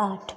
8।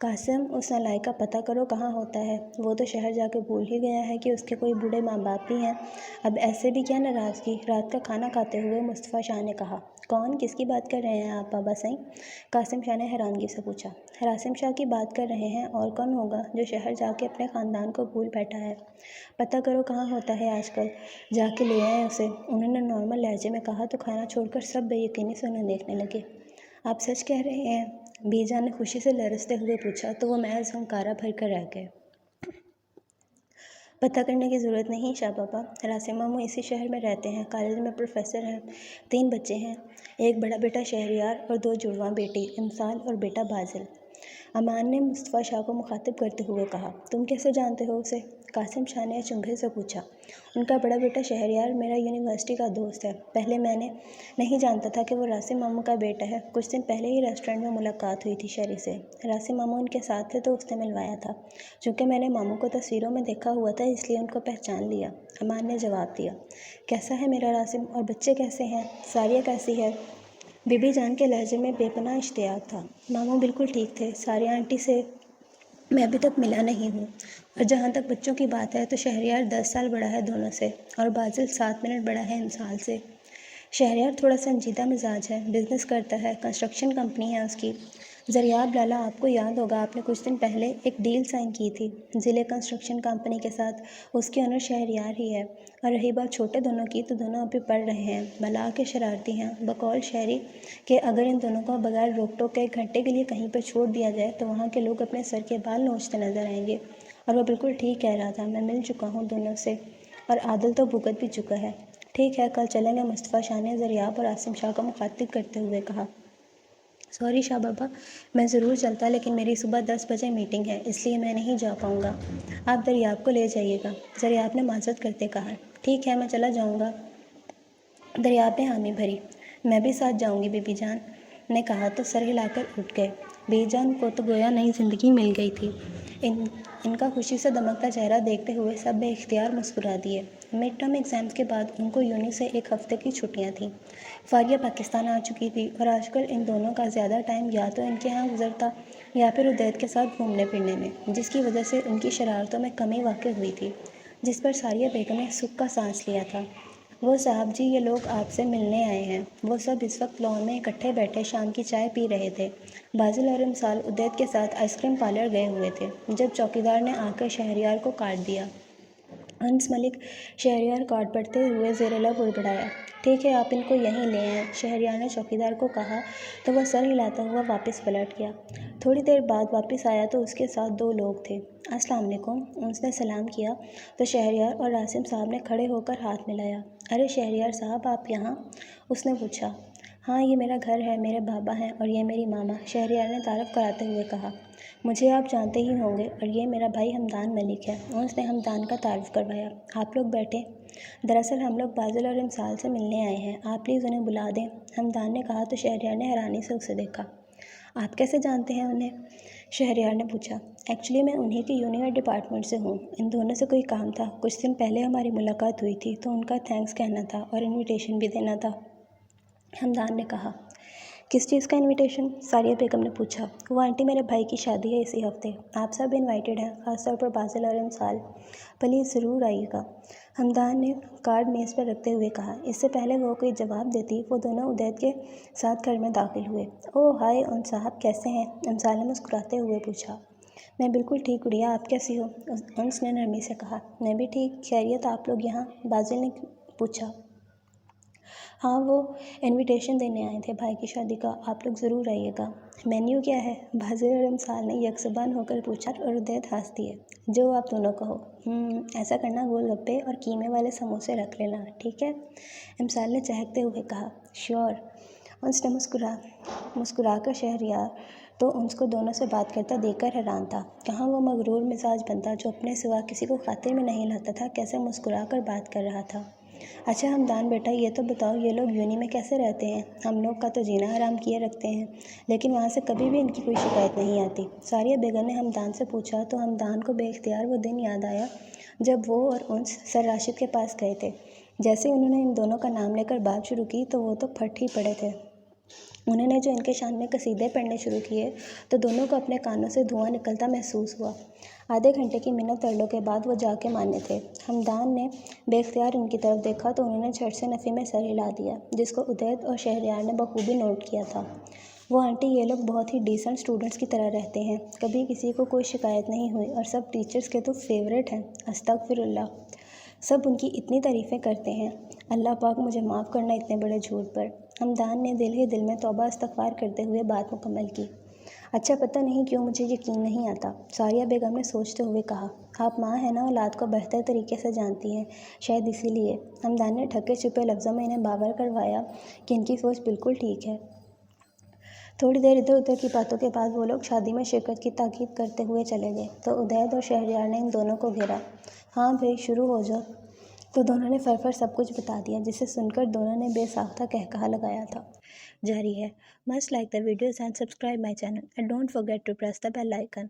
قاسم، اس نالائق کا پتہ کرو کہاں ہوتا ہے، وہ تو شہر جا کے بھول ہی گیا ہے کہ اس کے کوئی بوڑھے ماں باپ بھی ہیں۔ اب ایسے بھی کیا ناراضگی، رات کا کھانا کھاتے ہوئے مصطفیٰ شاہ نے کہا۔ کون، کس کی بات کر رہے ہیں آپ بابا سائیں؟ قاسم شاہ نے حیرانگی سے پوچھا۔ راسم شاہ کی بات کر رہے ہیں، اور کون ہوگا جو شہر جا کے اپنے خاندان کو بھول بیٹھا ہے۔ پتہ کرو کہاں ہوتا ہے آج کل، جا کے لے آئیں اسے، انہوں نے نارمل لہجے میں کہا تو کھانا چھوڑ کر سب بے یقینی سے انہیں دیکھنے لگے۔ آپ سچ کہہ رہے ہیں؟ بی جان نے خوشی سے لرزتے ہوئے پوچھا تو وہ محض ہنکارا بھر کر رہ گئے۔ پتہ کرنے کی ضرورت نہیں شاہ بابا، راسم ماموں اسی شہر میں رہتے ہیں، کالج میں پروفیسر ہیں، 3 بچے ہیں، ایک بڑا بیٹا شہریار اور 2 جڑواں بیٹی امسال اور بیٹا بازل۔ امان نے مصطفیٰ شاہ کو مخاطب کرتے ہوئے کہا۔ تم کیسے جانتے ہو اسے؟ قاسم شاہ نے چنبھے سے پوچھا۔ ان کا بڑا بیٹا شہریار میرا یونیورسٹی کا دوست ہے، پہلے میں نے نہیں جانتا تھا کہ وہ راسم ماموں کا بیٹا ہے، کچھ دن پہلے ہی ریسٹورنٹ میں ملاقات ہوئی تھی شیری سے، راسم ماموں ان کے ساتھ تھے تو اس نے ملوایا تھا، چونکہ میں نے ماموں کو تصویروں میں دیکھا ہوا تھا اس لیے ان کو پہچان لیا، امان نے جواب دیا۔ کیسا ہے میرا راسم، اور بچے کیسے ہیں، ساریہ کیسی ہے؟ بی بی جان کے لہجے میں بے پناہ اشتیاق تھا۔ ماموں بالکل ٹھیک تھے، ساریہ آنٹی سے میں ابھی تک ملا نہیں ہوں، اور جہاں تک بچوں کی بات ہے تو شہریار 10 سال بڑا ہے دونوں سے، اور بازل 7 منٹ بڑا ہے امسال سے۔ شہریار تھوڑا سنجیدہ مزاج ہے، بزنس کرتا ہے، کنسٹرکشن کمپنی ہے اس کی۔ زریاب لالا، آپ کو یاد ہوگا آپ نے کچھ دن پہلے ایک ڈیل سائن کی تھی ضلع کنسٹرکشن کمپنی کے ساتھ، اس کی اونر شہریار ہی ہے، اور رہی بات چھوٹے دونوں کی تو دونوں ابھی پڑھ رہے ہیں، بلا کے شرارتی ہیں، بقول شہری کہ اگر ان دونوں کو بغیر روک ٹوک کے 1 گھنٹے کے لیے کہیں پر چھوڑ دیا جائے تو وہاں کے لوگ اپنے سر کے بال نوچتے نظر آئیں گے۔ اور وہ بالکل ٹھیک کہہ رہا تھا، میں مل چکا ہوں دونوں سے، اور عادل تو بھگت بھی چکا ہے۔ ٹھیک ہے، کل چلیں گے، مصطفیٰ شاہ نے زریاب اور عاصم شاہ کو مخاطب کرتے ہوئے کہا۔ سوری شاہ بابا، میں ضرور چلتا لیکن میری صبح 10 بجے میٹنگ ہے، اس لیے میں نہیں جا پاؤں گا، آپ دریاب کو لے جائیے گا، زریاب نے معذرت کرتے کہا۔ ٹھیک ہے، میں چلا جاؤں گا، دریاب نے حامی بھری۔ میں بھی ساتھ جاؤں گی، بی بی جان نے کہا تو سر ہلا کر اٹھ گئے۔ بی جان کو تو گویا نئی زندگی مل گئی تھی، ان کا خوشی سے دمکتا چہرہ دیکھتے ہوئے سب بے اختیار مسکرا دیے۔ مڈ ٹرم ایگزامز کے بعد ان کو یونی سے 1 ہفتے کی چھٹیاں تھیں۔ فاریہ پاکستان آ چکی تھی، اور آج کل ان دونوں کا زیادہ ٹائم یا تو ان کے ہاں گزرتا یا پھر عدید کے ساتھ گھومنے پھرنے میں، جس کی وجہ سے ان کی شرارتوں میں کمی واقع ہوئی تھی، جس پر ساریہ بیگم نے سکھ کا سانس لیا تھا۔ وہ صاحب جی، یہ لوگ آپ سے ملنے آئے ہیں۔ وہ سب اس وقت لان میں اکٹھے بیٹھے شام کی چائے پی رہے تھے۔ بازل اور امسال عدید کے ساتھ آئس کریم پارلر گئے ہوئے تھے، جب چوکیدار نے آ کر شہریار کو کارڈ دیا۔ انس ملک، شہریار کارڈ پڑھتے ہوئے زیر لب بڑبڑایا۔ ٹھیک ہے، آپ ان کو یہیں لے آئیں، شہریار نے چوکیدار کو کہا تو وہ سر ہلاتا ہوا واپس پلٹ گیا۔ تھوڑی دیر بعد واپس آیا تو اس کے ساتھ 2 لوگ تھے۔ السلام علیکم، انس نے سلام کیا تو شہریار اور راسم صاحب نے کھڑے ہو کر ہاتھ ملایا۔ ارے شہریار صاحب، آپ یہاں؟ اس نے پوچھا۔ ہاں، یہ میرا گھر ہے، میرے بابا ہیں اور یہ میری ماما، شہریار نے تعارف کراتے ہوئے کہا۔ مجھے آپ جانتے ہی ہوں گے، اور یہ میرا بھائی حمدان ملک ہے، انس نے حمدان کا تعارف کروایا۔ آپ لوگ بیٹھیں، دراصل ہم لوگ بازل اور امسال سے ملنے آئے ہیں، آپ پلیز انہیں بلا دیں، حمدان نے کہا تو شہریار نے حیرانی سے اسے دیکھا۔ آپ کیسے جانتے ہیں انہیں؟ شہریار نے پوچھا۔ ایکچولی میں انہی کی یونی اور ڈپارٹمنٹ سے ہوں، ان دونوں سے کوئی کام تھا، کچھ دن پہلے ہماری ملاقات ہوئی تھی تو ان کا تھینکس کہنا تھا اور انویٹیشن بھی دینا تھا، حمدان نے کہا۔ کس چیز کا انویٹیشن؟ ساریہ بیگم نے پوچھا۔ وہ آنٹی، میرے بھائی کی شادی ہے اسی ہفتے، آپ سب انوائٹڈ ہیں، خاص طور پر بازل اور امسال، پلیز ضرور آئیے گا، حمدان نے کارڈ میز پر رکھتے ہوئے کہا۔ اس سے پہلے وہ کوئی جواب دیتی، وہ دونوں عدید کے ساتھ گھر میں داخل ہوئے۔ اوہ ہائے، انس صاحب کیسے ہیں؟ امسال نے مسکراتے ہوئے پوچھا۔ میں بالکل ٹھیک گڑیا، آپ کیسی ہو؟ انس نے نرمی سے کہا۔ میں بھی ٹھیک، خیریت آپ لوگ یہاں؟ بازل نے پوچھا۔ ہاں، وہ انویٹیشن دینے آئے تھے بھائی کی شادی کا، آپ لوگ ضرور آئیے گا۔ مینیو کیا ہے؟ بازل اور امسال نے یک زبان ہو کر پوچھا اور عدید ہنس دیے۔ جو آپ دونوں کہو۔ ایسا کرنا، گول گپے اور قیمے والے سموسے رکھ لینا، ٹھیک ہے؟ امسال نے چہکتے ہوئے کہا۔ شیور، انس نے مسکرا کر شہریار تو انس کو دونوں سے بات کرتا دیکھ کر حیران تھا۔ کہاں وہ مغرور مزاج بندہ جو اپنے سوا کسی کو خاطر میں نہیں لاتا تھا، کیسے مسکرا کر بات کر رہا تھا۔ اچھا حمدان بیٹا، یہ تو بتاؤ یہ لوگ یونی میں کیسے رہتے ہیں؟ ہم لوگ کا تو جینا حرام کیے رکھتے ہیں، لیکن وہاں سے کبھی بھی ان کی کوئی شکایت نہیں آتی، ساریہ بیگم نے حمدان سے پوچھا تو حمدان کو بے اختیار وہ دن یاد آیا جب وہ اور انس سر راشد کے پاس گئے تھے۔ جیسے انہوں نے ان دونوں کا نام لے کر بات شروع کی تو وہ تو پھٹ ہی پڑے تھے۔ انہوں نے جو ان کے شان میں قصیدے پڑھنے شروع کیے تو دونوں کو اپنے کانوں سے دھواں نکلتا محسوس ہوا۔ آدھے گھنٹے کی منت ترلوں کے بعد وہ جا کے مانے تھے۔ ہمدان نے بے اختیار ان کی طرف دیکھا تو انہوں نے جھٹ سے نفی میں سر ہلا دیا، جس کو عدید اور شہریار نے بخوبی نوٹ کیا تھا۔ وہ آنٹی، یہ لوگ بہت ہی ڈیسنٹ اسٹوڈنٹس کی طرح رہتے ہیں، کبھی کسی کو کوئی شکایت نہیں ہوئی اور سب ٹیچرز کے تو فیوریٹ ہیں۔ استغفر اللہ، سب ان کی اتنی تعریفیں کرتے ہیں۔ اللہ پاک مجھے معاف کرنا اتنے بڑے جھوٹ پر۔ ہمدان نے دل ہی دل میں توبہ استغفار کرتے ہوئے بات مکمل کی۔ اچھا، پتہ نہیں کیوں مجھے یقین نہیں آتا، ثاریہ بیگم نے سوچتے ہوئے کہا۔ آپ ماں ہیں نا، اولاد کو بہتر طریقے سے جانتی ہیں، شاید اسی لیے۔ ہمدان نے ٹھکے چھپے لفظوں میں انہیں باور کروایا کہ ان کی سوچ بالکل ٹھیک ہے۔ تھوڑی دیر ادھر ادھر کی باتوں کے بعد وہ لوگ شادی میں شرکت کی تاکید کرتے ہوئے چلے گئے تو عدید اور شہریار نے ان دونوں کو گھیرا۔ ہاں بھائی، شروع ہو جاؤ۔ تو دونوں نے فر سب کچھ بتا دیا، جسے سن کر دونوں نے بے ساختہ قہقہا لگایا تھا۔ جاری ہے۔ Must like the videos and subscribe my channel and don't forget to press the bell icon.